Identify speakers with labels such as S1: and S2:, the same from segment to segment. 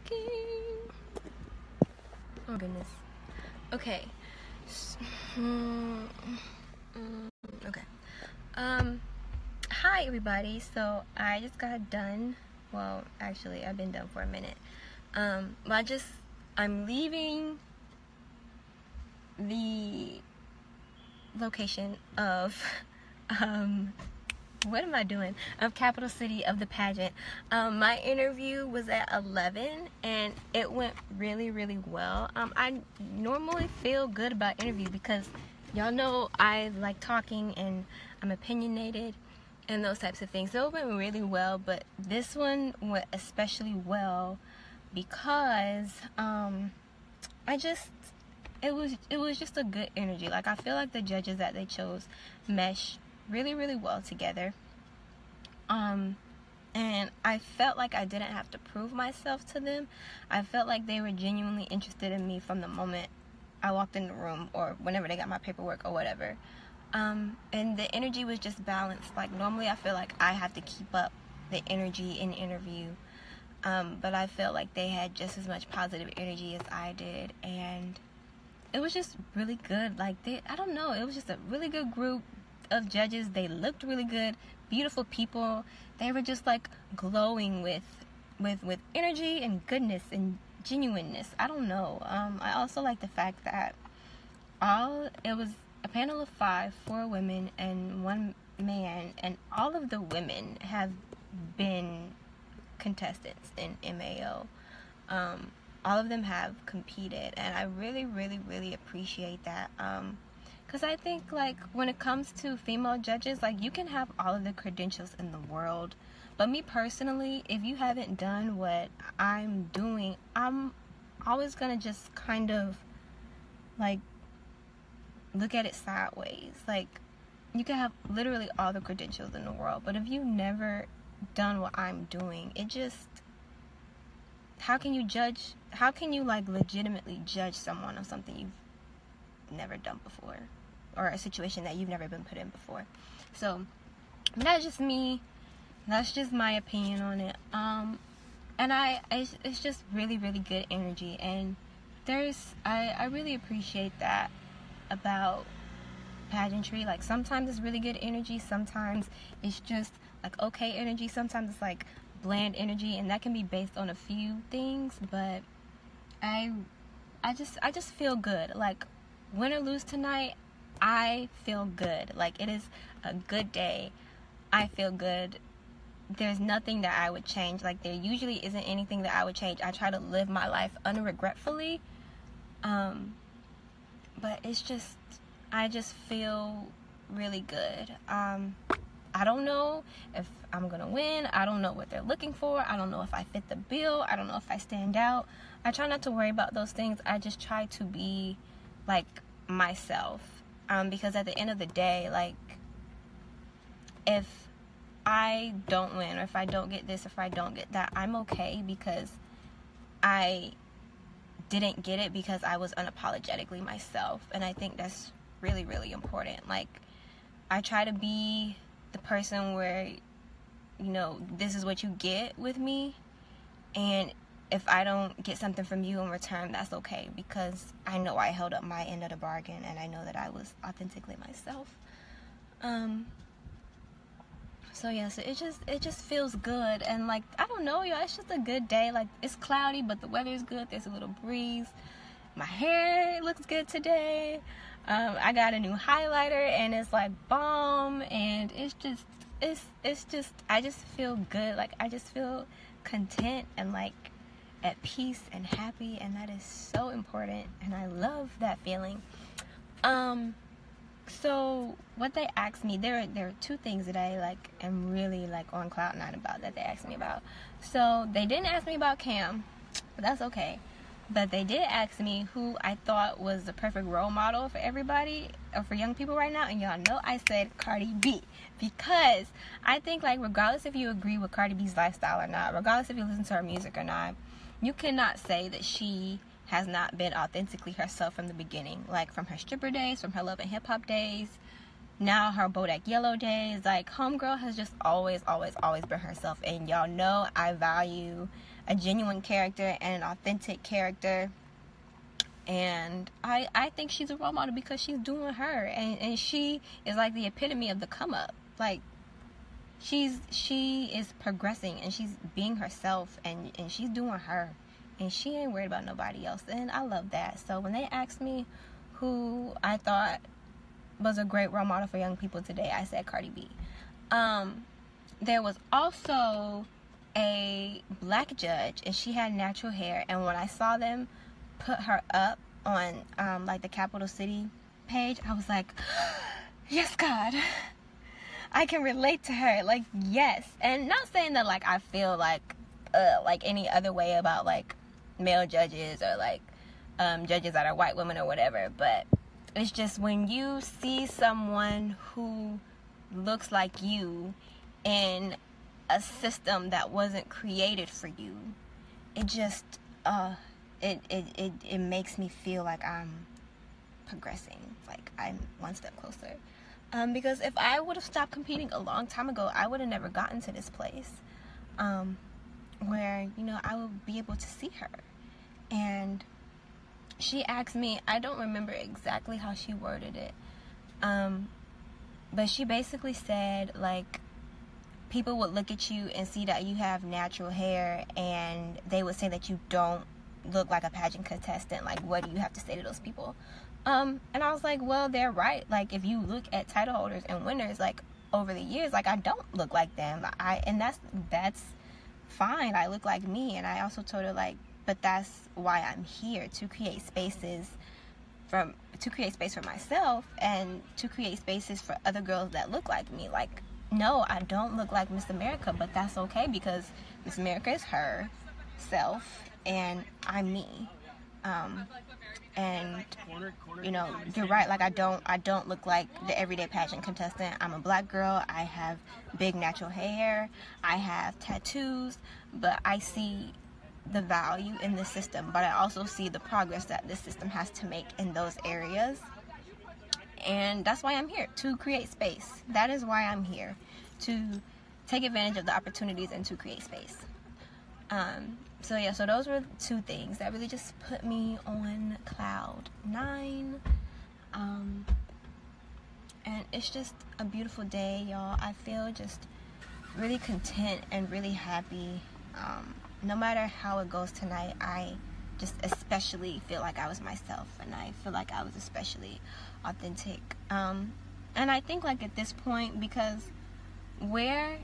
S1: talking. Oh goodness. Okay. Okay. Hi everybody. So I just got done. Well, actually, I've been done for a minute. I'm leaving the location of what am I doing? Of Capital City of the pageant. My interview was at 11 and it went really, really well. I normally feel good about interviews because y'all know I like talking and I'm opinionated and those types of things. So it went really well, but this one went especially well because it was just a good energy. Like, I feel like the judges that they chose mesh really, really well together. And I felt like I didn't have to prove myself to them. I felt like they were genuinely interested in me from the moment I walked in the room or whenever they got my paperwork or whatever. And the energy was just balanced. Like, normally I feel like I have to keep up the energy in the interview. But I felt like they had just as much positive energy as I did. And it was just really good. Like, I don't know, it was just a really good group of judges. They looked really good, beautiful people. They were just like glowing with energy and goodness and genuineness. I don't know. I also like the fact that it was a panel of 5, 4 women and 1 man, and all of the women have been contestants in MAO. All of them have competed, and I really, really, really appreciate that. Because I think, like, when it comes to female judges, like, you can have all of the credentials in the world, but me personally, if you haven't done what I'm doing, I'm always gonna just kind of, like, look at it sideways. Like, you can have literally all the credentials in the world, but if you've never done what I'm doing, it just, how can you like legitimately judge someone on something you've never done before, or a situation that you've never been put in before? So that's just me, that's just my opinion on it. And it's just really, really good energy, and I really appreciate that about pageantry. Like, sometimes it's really good energy, sometimes it's just like okay energy, sometimes it's like bland energy, and that can be based on a few things. But I just feel good. Like, win or lose tonight, I feel good. Like, it is a good day. I feel good. There's nothing that I would change. Like, there usually isn't anything that I would change. I try to live my life unregretfully. But it's just, I just feel really good. I don't know if I'm gonna win. I don't know what they're looking for. I don't know if I fit the bill. I don't know if I stand out. I try not to worry about those things. I just try to be like myself, because at the end of the day, like, if I don't win, or if I don't get this, if I don't get that, I'm okay, because I didn't get it because I was unapologetically myself. And I think that's really, really important. Like, I try to be the person where, you know, this is what you get with me, and if I don't get something from you in return, that's okay, because I know I held up my end of the bargain, and I know that I was authentically myself. So yeah, so it just feels good. And like, I don't know, y'all, it's just a good day. Like, it's cloudy, but the weather is good. There's a little breeze. My hair looks good today. I got a new highlighter, and it's like bomb, and it's just I just feel good. Like, I just feel content and like at peace and happy, and that is so important, and I love that feeling. So what they asked me, there are 2 things that I like am really like on cloud 9 about that they asked me about. So they didn't ask me about Cam, but that's okay. But they did ask me who I thought was the perfect role model for everybody, or for young people right now. And y'all know I said Cardi B, because I think, like, regardless if you agree with Cardi B's lifestyle or not, regardless if you listen to her music or not, you cannot say that she has not been authentically herself from the beginning. Like, from her stripper days, from her love and hip hop days, now her Bodak Yellow days. Like, homegirl has just always been herself. And y'all know I value a genuine character and an authentic character. And I think she's a role model because she's doing her. And she is like the epitome of the come up. Like, she is progressing and she's being herself, and she's doing her. And she ain't worried about nobody else. And I love that. So when they asked me who I thought was a great role model for young people today, I said Cardi B. There was also a black judge, and she had natural hair. And when I saw them put her up on like the Capital City page, I was like, yes, God, I can relate to her. Like, yes. And not saying that like I feel like any other way about like male judges or like judges that are white women or whatever, but it's just when you see someone who looks like you in a system that wasn't created for you, it just it makes me feel like I'm progressing, like I'm one step closer. Because if I would have stopped competing a long time ago, I would have never gotten to this place where, you know, I would be able to see her. And she asked me, I don't remember exactly how she worded it, but she basically said, like, people would look at you and see that you have natural hair, and they would say that you don't look like a pageant contestant. Like, what do you have to say to those people? And I was like, well, they're right. Like, if you look at title holders and winners, like, over the years, like, I don't look like them. And that's fine. I look like me. And I also told her, like, but that's why I'm here, to create spaces for myself and to create spaces for other girls that look like me. Like, no, I don't look like Miss America, but that's okay, because Miss America is herself and I'm me. And you know, you're right, like I don't look like the everyday pageant contestant. I'm a black girl. I have big natural hair. I have tattoos, but I see the value in this system, but I also see the progress that this system has to make in those areas. And that's why I'm here, to create space. That is why I'm here, to take advantage of the opportunities and to create space. So yeah, so those were two things that really just put me on cloud 9. And it's just a beautiful day, y'all. I feel just really content and really happy. No matter how it goes tonight, I just especially feel like I was myself, and I feel like I was especially authentic. And I think, like, at this point, because where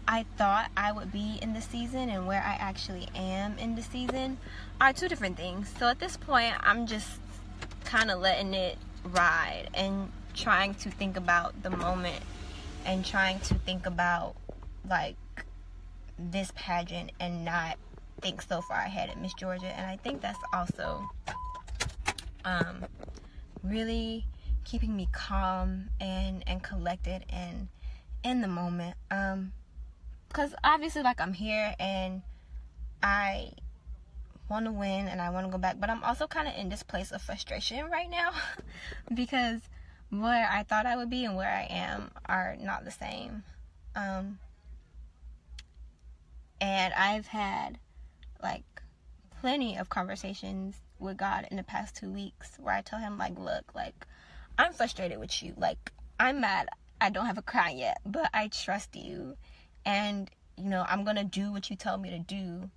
S1: I thought I would be in the season and where I actually am in the season are two different things. So at this point, I'm just kind of letting it ride and trying to think about the moment and trying to think about, like, this pageant and not think so far ahead at Miss Georgia. And I think that's also really keeping me calm and collected and in the moment, because obviously, like, I'm here and I want to win and I want to go back, but I'm also kind of in this place of frustration right now because where I thought I would be and where I am are not the same. And I've had, like, plenty of conversations with God in the past 2 weeks where I tell him, like, look, like, I'm frustrated with you. Like, I'm mad I don't have a crown yet, but I trust you. And, you know, I'm going to do what you tell me to do.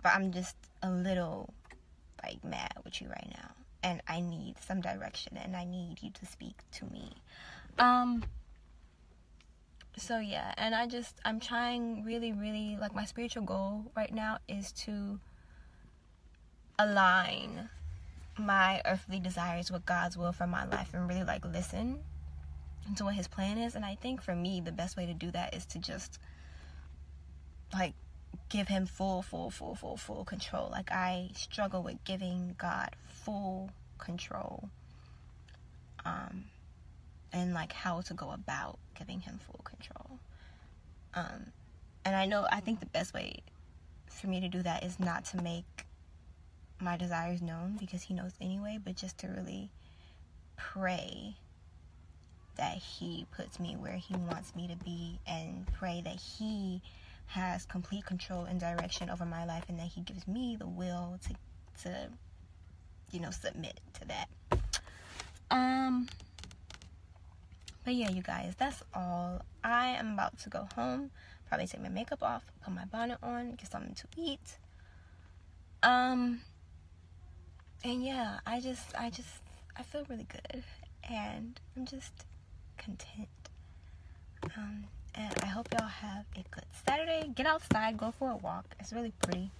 S1: But I'm just a little, like, mad with you right now. And I need some direction, and I need you to speak to me. So yeah, and I'm trying really, really, like, my spiritual goal right now is to align my earthly desires with God's will for my life and really, like, listen to what his plan is. And I think for me, the best way to do that is to just, like, give him full control. Like, I struggle with giving God full control. And, like, how to go about giving him full control. And I think the best way for me to do that is not to make my desires known, because he knows anyway, but just to really pray that he puts me where he wants me to be, and pray that he has complete control and direction over my life, and that he gives me the will to submit to that. But yeah, you guys, that's all. I am about to go home, probably take my makeup off, put my bonnet on, get something to eat. And yeah, I feel really good, and I'm just content. And I hope y'all have a good Saturday. Get outside, go for a walk. It's really pretty.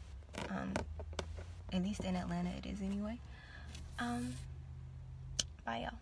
S1: At least in Atlanta it is anyway. Bye y'all.